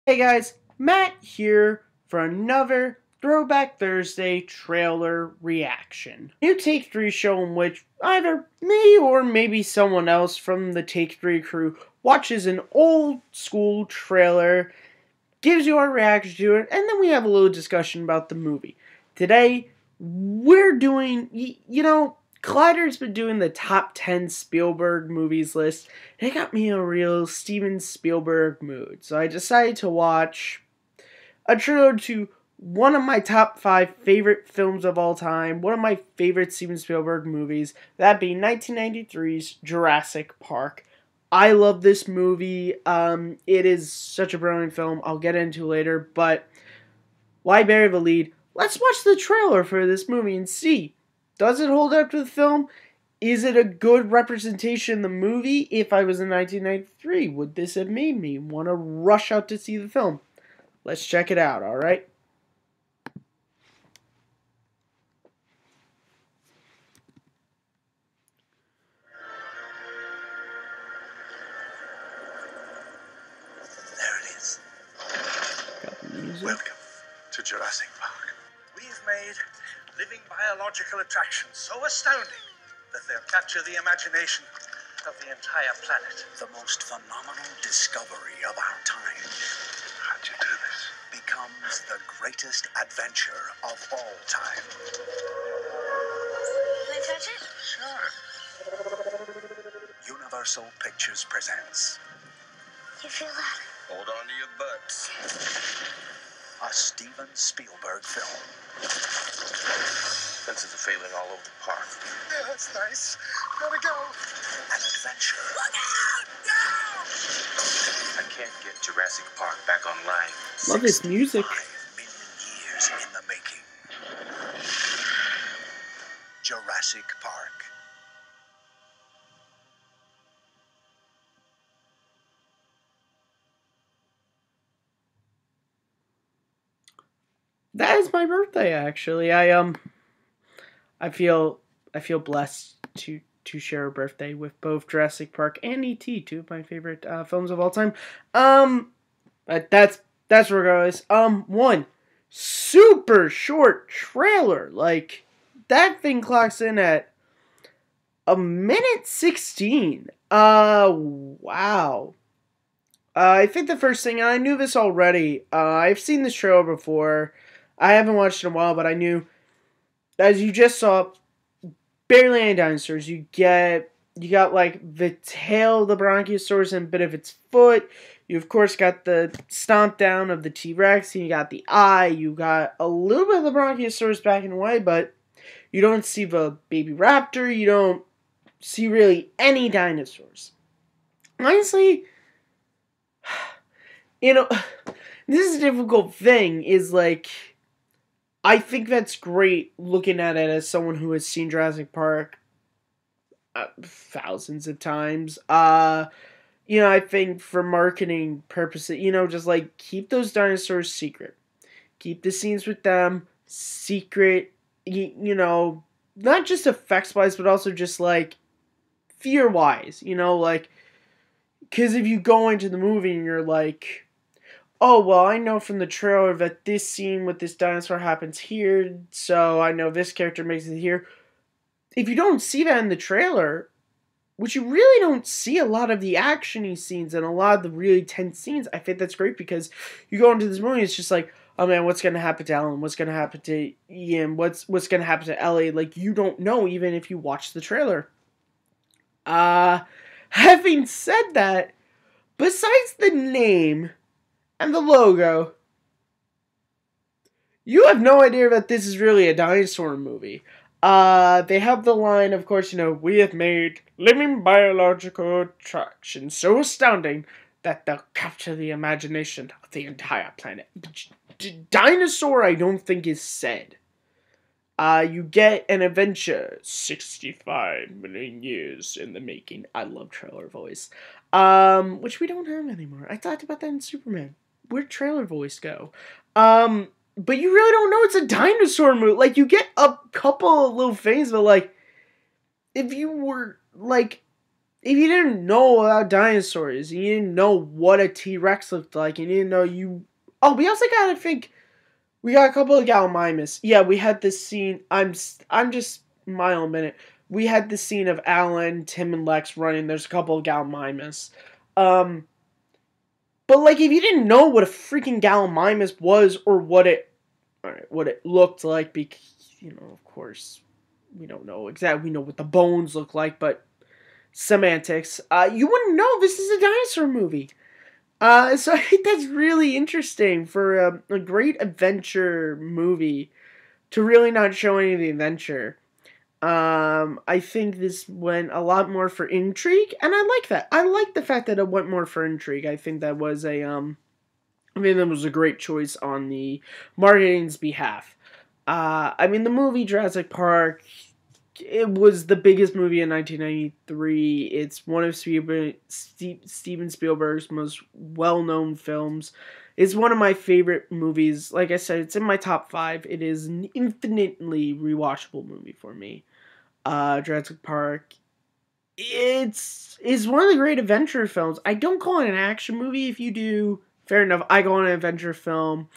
Hey guys, Matt here for another Throwback Thursday trailer reaction. New Take 3 show in which either me or maybe someone else from the Take 3 crew watches an old school trailer, gives you our reaction to it, and then we have a little discussion about the movie. Today, we're doing, Collider's been doing the top 10 Spielberg movies list, and it got me in a real Steven Spielberg mood. So I decided to watch a trailer to one of my top 5 favorite films of all time, one of my favorite Steven Spielberg movies, that being 1993's Jurassic Park. I love this movie. It is such a brilliant film. I'll get into later, but why bury the lead? Let's watch the trailer for this movie and see. Does it hold up to the film? Is it a good representation of the movie? If I was in 1993, would this have made me want to rush out to see the film? Let's check it out, alright? There it is. Got the music. Welcome to Jurassic Park. We've made living biological attractions so astounding that they'll capture the imagination of the entire planet. The most phenomenal discovery of our time. How'd you do this? Becomes the greatest adventure of all time. Can I touch it? Sure. Universal Pictures presents You feel that? Hold on to your butts. A Steven Spielberg film. Fences are failing all over the park. Yeah, that's nice. Gotta go. An adventure. Look out! No! I can't get Jurassic Park back online. Love this music. 5 million years in the making. Jurassic Park. That is my birthday, actually. I feel blessed to share a birthday with both Jurassic Park and E.T., two of my favorite films of all time. But that's regardless. One super short trailer. Like, that thing clocks in at 1:16. Wow. I think the first thing, and I knew this already, I've seen this trailer before. I haven't watched it in a while, but I knew, as you just saw, barely any dinosaurs. You got like the tail of the Bronchiosaurus and a bit of its foot. You of course got the stomp down of the T-Rex, and you got the eye. You got a little bit of the Bronchiosaurus backing away, but you don't see the baby raptor. You don't see really any dinosaurs. Honestly, this is a difficult thing, is like, I think that's great looking at it as someone who has seen Jurassic Park thousands of times. I think for marketing purposes, just like, keep those dinosaurs secret. Keep the scenes with them secret, not just effects-wise, but also just like fear-wise, like, because if you go into the movie and you're like, oh, well, I know from the trailer that this scene with this dinosaur happens here, so I know this character makes it here. If you don't see that in the trailer, which you really don't see a lot of the action-y scenes and a lot of the really tense scenes, I think that's great, because you go into this movie, it's just like, oh man, what's going to happen to Ellen? What's going to happen to Ian? What's going to happen to Ellie? Like, you don't know even if you watch the trailer. Having said that, besides the name and the logo, you have no idea that this is really a dinosaur movie. They have the line, of course, we have made living biological attractions so astounding that they'll capture the imagination of the entire planet. Dinosaur, I don't think, is said. You get an adventure, 65 million years in the making. I love trailer voice. Which we don't have anymore. I talked about that in Superman. Where'd trailer voice go? But you really don't know it's a dinosaur movie. Like, you get a couple of little things, but like, if if you didn't know about dinosaurs, you didn't know what a T-Rex looked like, and you didn't know you... Oh, we also got, I think, we got a couple of Gallimimus. Yeah, we had this scene, I'm just my own minute. We had this scene of Alan, Tim, and Lex running. There's a couple of Gallimimus. But, like, if you didn't know what a freaking Gallimimus was, or what it looked like, because, you know, of course, we don't know exactly, we know what the bones look like, but semantics, you wouldn't know this is a dinosaur movie. So I think that's really interesting for a great adventure movie to really not show any of the adventure. I think this went a lot more for intrigue, and I like that. I like the fact that it went more for intrigue. I think that was a great choice on the marketing's behalf. I mean, the movie Jurassic Park, it was the biggest movie in 1993. It's one of Steven Spielberg's most well-known films. It's one of my favorite movies. Like I said, it's in my top 5. It is an infinitely rewatchable movie for me. Jurassic Park. It's one of the great adventure films. I don't call it an action movie. If you do, fair enough. I call it an adventure film.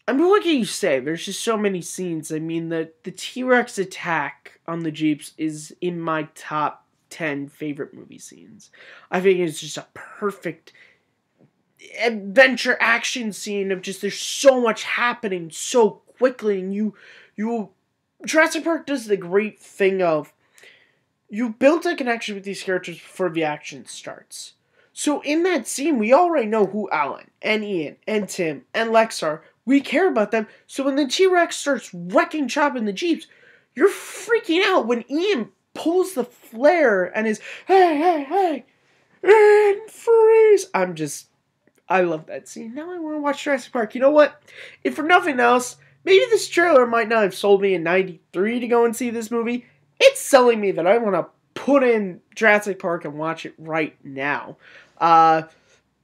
I mean, what can you say? There's just so many scenes. I mean, the T-Rex attack on the Jeeps is in my top 10 favorite movie scenes. I think it's just a perfect adventure action scene of just, there's so much happening so quickly, and Jurassic Park does the great thing of, you build a connection with these characters before the action starts. So in that scene, we already know who Alan, and Ian, and Tim, and Lex are. We care about them, so when the T-Rex starts wrecking shop in the Jeeps, you're freaking out when Ian pulls the flare and is, hey, and freeze! I love that scene. Now I want to watch Jurassic Park. You know what? If for nothing else, maybe this trailer might not have sold me in 93 to go and see this movie. It's selling me that I want to put in Jurassic Park and watch it right now.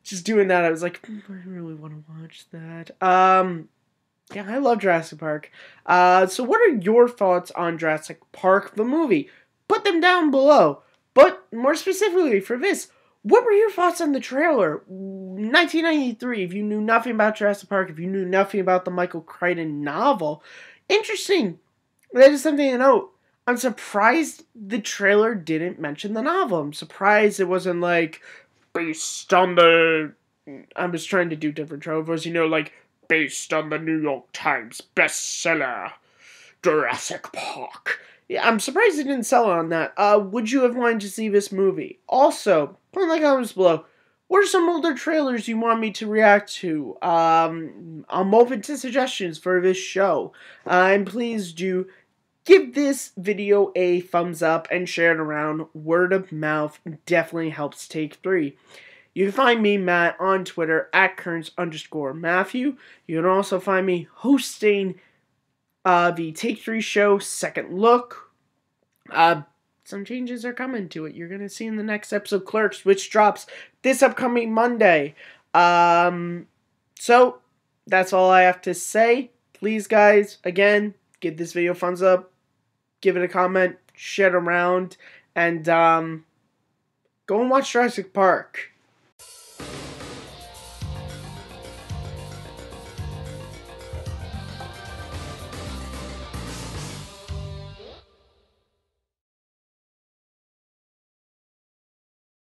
Just doing that, I was like, I really want to watch that. Yeah, I love Jurassic Park. So what are your thoughts on Jurassic Park, the movie? Put them down below. But more specifically for this, what were your thoughts on the trailer? 1993, if you knew nothing about Jurassic Park, if you knew nothing about the Michael Crichton novel, interesting. That is something to note. I'm surprised the trailer didn't mention the novel. I'm surprised it wasn't like, based on the... I'm just trying to do different trailers, like, based on the New York Times bestseller, Jurassic Park. Yeah, I'm surprised it didn't sell on that. Would you have wanted to see this movie? Also, put in the comments below, what are some older trailers you want me to react to? I'm open to suggestions for this show. And please do give this video a thumbs up and share it around. Word of mouth definitely helps Take 3. You can find me, Matt, on Twitter at Kearns_Matthew. You can also find me hosting the Take 3 show, Second Look. Some changes are coming to it. You're going to see in the next episode, Clerks, which drops this upcoming Monday. So, that's all I have to say. Please, guys, again, give this video a thumbs up. Give it a comment, share it around, and go and watch Jurassic Park.